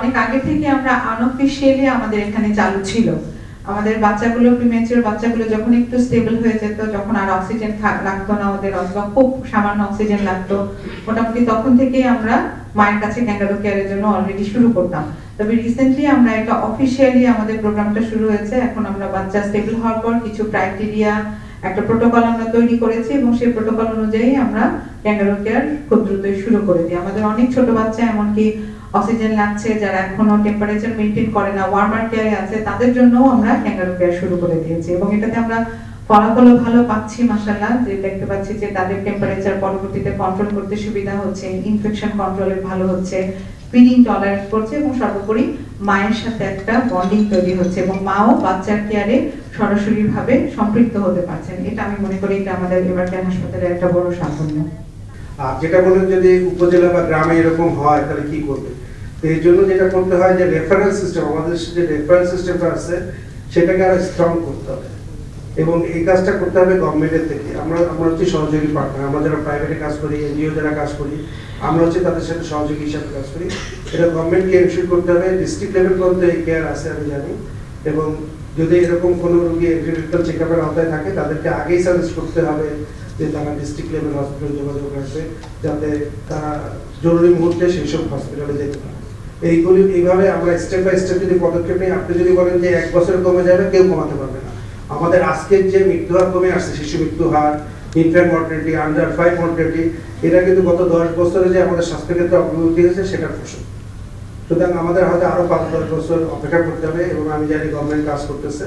অনেক আগে থেকে আমরা আনঅফিশিয়ালি আমাদের এখানে চালু ছিল। আমাদের বাচ্চাগুলো প্রিম্যাচিওর বাচ্চাগুলো যখন একটু স্টেবল হয়ে যেত, যখন আর অক্সিজেন লাগতো না ওদের অথবা খুব সামান্য অক্সিজেন লাগতো, মোটামুটি তখন থেকেই আমরা মায়ের কাছে ক্যাঙ্গারু কেয়ারের জন্য অলরেডি শুরু করতাম। তবে রিসেন্টলি আমরা এটা অফিশিয়ালি আমাদের প্রোগ্রামটা শুরু হয়েছে। এখন আমরা বাচ্চা স্টেবল হওয়ার পর কিছু ক্রাইটেরিয়া, একটা প্রোটোকল আমরা তৈরি করেছি এবং সেই প্রোটোকল অনুযায়ী আমরা ক্যাঙ্গারু কেয়ার খুব দ্রুতই শুরু করে দিই। আমাদের অনেক ছোট বাচ্চা এমনকি অক্সিজেন লাগছে, যারা এখনো টেম্পারেচার মেইনটেইন করে না, ওয়ার্মার কেয়ারে আছে, তাদের জন্য আমরা ক্যাঙ্গারু কেয়ার শুরু করে দিয়েছি এবং এটাতে আমরা ফলাফলও ভালো পাচ্ছি মাশাআল্লাহ। যে দেখতে পাচ্ছি যে তাদের টেম্পারেচার পরবর্তীতে কন্ট্রোল করতে সুবিধা হচ্ছে, ইনফেকশন কন্ট্রোলে ভালো হচ্ছে, ফিডিং টলারেট করছে এবং সর্বোপরি মায়ের সাথে একটা বন্ডিং তৈরি হচ্ছে এবং মাও বাচ্চার কেয়ারে সরাসরি ভাবে সম্পৃক্ত হতে পারছেন। এটা আমি মনে করি এটা আমাদের এবারকার হাসপাতালের একটা বড় সাফল্য। যেটা বলেন যদি উপজেলা বা গ্রামে এরকম হয় তাহলে কি করবে? তো এই জন্য যেটা করতে হয় যে রেফারেন্স সিস্টেম, আমাদের যে রেফারেন্স সিস্টেমটা আছে সেটাকে আরো স্ট্রং করতে হবে এবং এই কাজটা করতে হবে গভর্নমেন্টের থেকে। আমরা হচ্ছে সহযোগী পার্টনার, আমরা যারা প্রাইভেটে কাজ করি, এনজিও যারা কাজ করি, আমরা হচ্ছে তাদের সাথে সহযোগী হিসাবে কাজ করি। এটা গভর্নমেন্টকে এনশিওর করতে হবে। ডিস্ট্রিক্ট লেভেল পর্যন্ত এই কেয়ার আছে আমি জানি, এবং যদি এরকম কোনো রোগী এন্টিমেডিকেল চেকআপের আওতায় থাকে তাদেরকে আগেই সাজেস্ট করতে হবে যে তারা ডিস্ট্রিক্ট লেভেল হসপিটালে যোগাযোগ রাখবে, যাতে তারা জরুরি মুহূর্তে সেই সব হসপিটালে যেতে পারে। এইভাবে আমরা স্টেপ বাই স্টেপ যদি পদক্ষেপ নিই, আপনি যদি বলেন যে 1 বছরে কমে যাবে, কেউ কমাতে পারবে না। আমাদের আজকের যে মৃত্যু হার কমে আসছে, শিশু মৃত্যু হার, ইনফ্যান্ট মর্টালিটি, আন্ডার 5 মর্টালিটি, এটা কিন্তু গত 10 বছরে যে আমাদের স্বাস্থ্যক্ষেত্রে অগ্রগতি হয়েছে সেটার ফসল। সুতরাং আমাদের হয়তো আরো 5-10 বছর অপেক্ষা করতে হবে এবং আমি জানি গভর্নমেন্ট কাজ করতেছে।